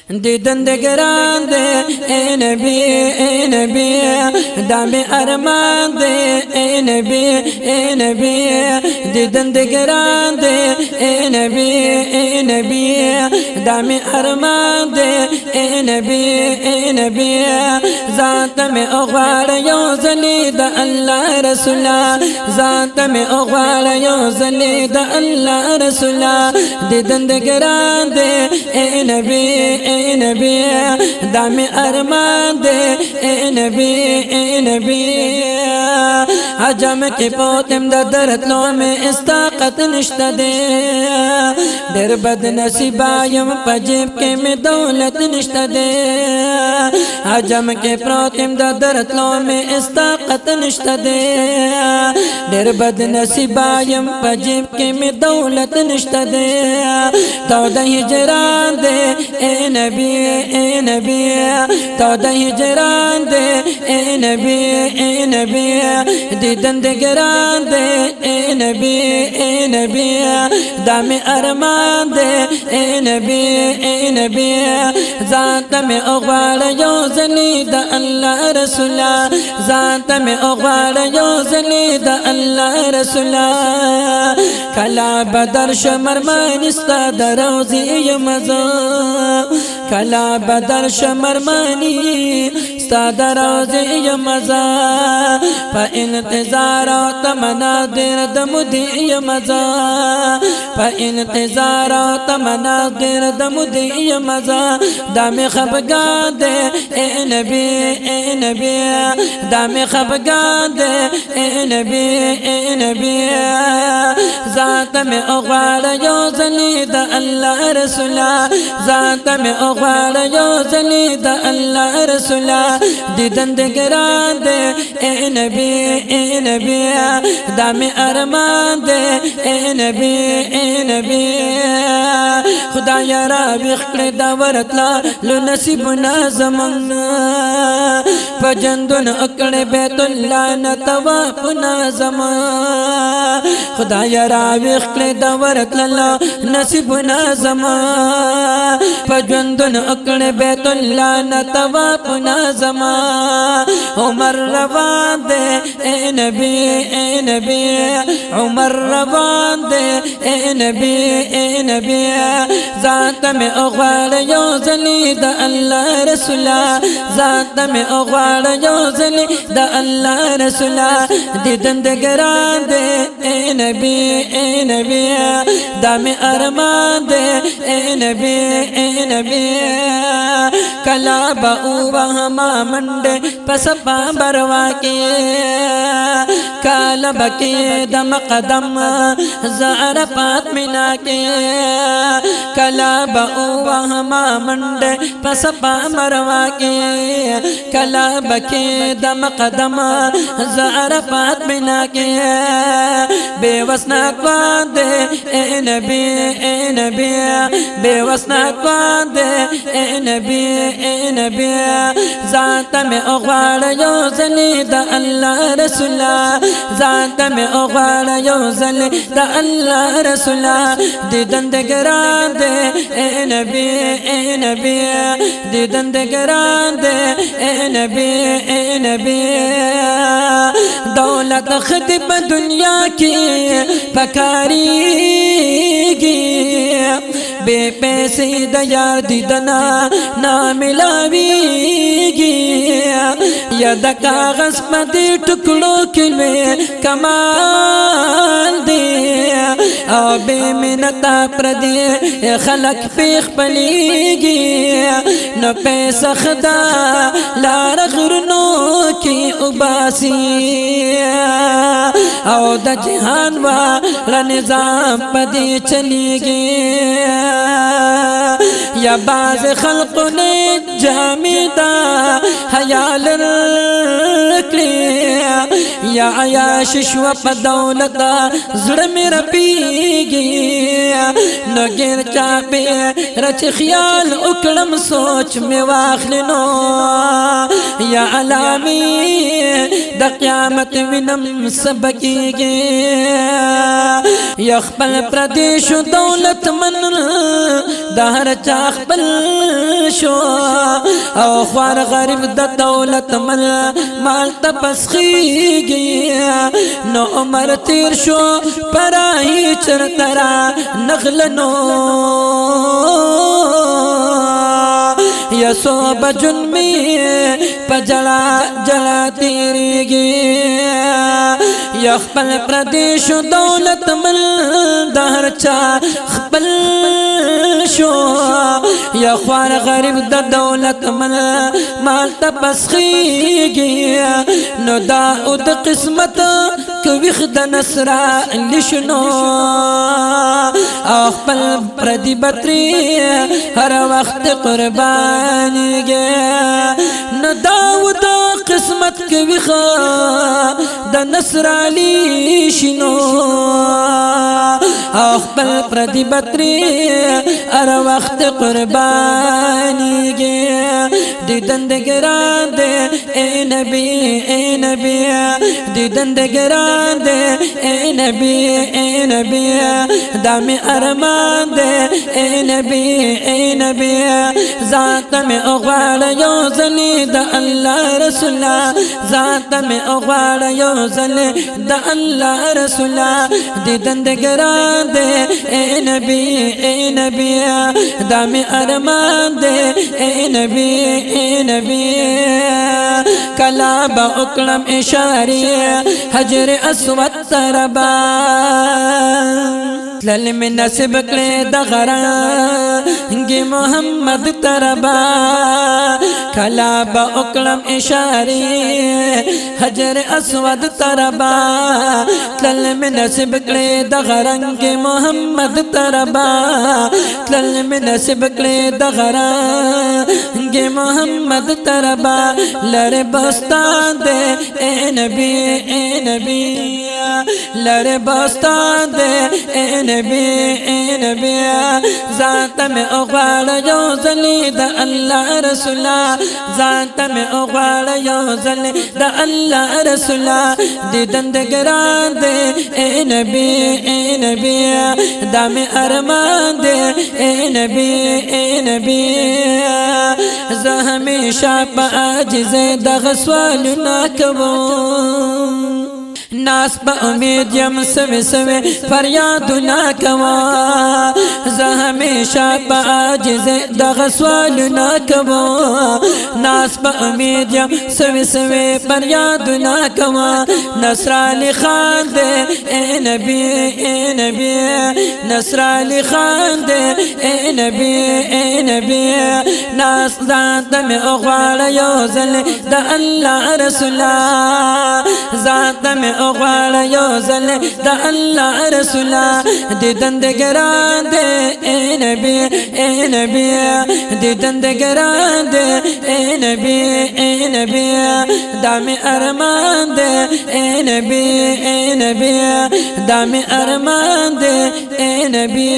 دیدن دے گران دے اے نبی دام ارمان دے اے نبی دیدن دے گران دے اے نبی دام ارمان دے اے نبی ذات میں اغوار یو زلی دا اللہ رسولا ذات میں اغوار یو زلی دا اللہ رسولا دیدن دے گران دے اے نبی دام ارمان دے اے نبی عجم کے پوتم دا درتلو میں استاقت نشتا دے در بد نصیبایم پجیب کے میں دولت نشتا دے عجم کے پوتم دا درتلو میں استاقت نشتا دے در بد نصیبایم پجیب کے میں دولت نشتا دے تو دا ہجران دے اے نبی تو دا ہجران دے اے نبی دیدن دے گران دے اے نبی دام ارمان دے اے نبی ذات میں اغوار یو زلی دا اللہ رسولا ذات میں اغوار یو زلی دا اللہ رسولا کلا بدر شمر مانستا دا روزی مزا کلا بدر شمر مانی ستا دا روزی مزا پا انتظار و تمنا دیر دمدی مزا پا انتظار و تمنا دیر دمدی مزا دام خفگان دے اے نبی دام خفگان دے اے نبی ذات میں اغوار یو زلی دا اللہ رسولا ذات میں اغوار یو زلی دا اللہ رسولا دیدن دے گران دے اے نبی دام ارمان دے اے نبی خدا یارا بخکر دا ورطلا لو نصیبنا زمان فجندن اکڑ بیت اللہ نتوافنا زمان خدا یارا بخکر دا ورطلا لو نصیبنا زمان فجندن اکڑ بیت اللہ نتوافنا زمان عمر روان دے اے نبی عمر روان دے اے نبی ذات میں اغوار یو زلی دا اللہ رسولا ذات میں اغوار یو زلی دا اللہ رسولا دیدن دے گران دے اے نبی دام ارمان دے اے نبی کلا باؤ وہما منڈے پسپا بروا کے کالا بکی دم قدم زعر پات منا کے کلا باؤ وہما منڈے پسپا بروا کے کلا بکی دم قدم زعر پات منا کے بے وسنا قوان دے اے نبی بے وسنا قوان دے اے نبی ذات میں اغوار یو زلی دا اللہ رسولا ذات میں اغوار یو زلی دا اللہ رسولا دیدن دے گران دے اے نبی دیدن دے گران دے اے نبی دولت خطب دنیا کی پکاری گی بے پیسے دا یار دیدنا نا ملاوی گی یا دا کاغذ پا دی ٹکڑوں کے لئے کمال دے او بے منتا پردے خلق پیخ پلیگی نو پیسا خدا لار غرنو کی عباسی او دا جہان والا نظام پا دی چلی گی یا باز خلق نے جامیدہ حیال رکھلے یا عیاش شو په دولت زړه مې رپیږي نو غیر چا په رچ خیال وکړم سوچ مې واخلنو یا علامی د قیامت وینم سبکیږي یا خپل پردیش دولت من د هر چا خپل شو او خوار غریب د دولت من مال تپسخیږي نو عمر تیر شو پراهی چرترا نغلنو یا صوب جنمی پجلا جلا تیریږي یا خپل پردیش دولت مل د هر چا خپل شو یا خوار غریب د دولت مال تپسخیږي نو دا او د قسمت کوي خد نصرا لشنو خپل پردی بطری هر وخت قربانیږي نو دا او د قسمت کوي د نصر علی شنو خپل پردی بطری هر وخت قربانیږي دیدن د ګران دې اے نبی دیدن د ګران دې اے نبی دامي ارمان دې اے نبی ذات میں اغوار یو زلی د الله رسول ذات میں اغوار یو زلی د الله رسول دیدن د ګران دې اے نبی دامي ارمان دې اے نبی کلا با اکرم اشاری حجر اسود تربا تلل میں نصب کرے دغرانگی محمد تربا کلا با اکرم اشاری حجر اسود تربا تلل میں نصب کرے دغرانگی محمد تربا تلل میں نصب کرے دغرانگی محمد تربا لر بستان دے اے نبی لر بستان دے اے نبی ذات میں اغوار یو زلی دا اللہ رسولا ذات میں اغوار یو زلی دا اللہ رسولا دیدن دے گران دے اے نبی دام ارمان دے اے نبی زه همیشه په عاجز دغ سوالونه کوم ناس په امید یم سوي فریادونه کوم زه همیشه په عاجز دغ سوالونه کوم ناس په امید یم سوي فریادونه کوم نصر علی خان دې اے نبی نصر علی خان دې اے نبی ناس ذات میں اغوار یو زل د الله رسول ذات میں اغوار یو زل د الله رسول دیدن د ګران دې اے نبی دیدن د ګران دې اے نبی دام ارمان دې اے نبی دام ارمان دې اے نبی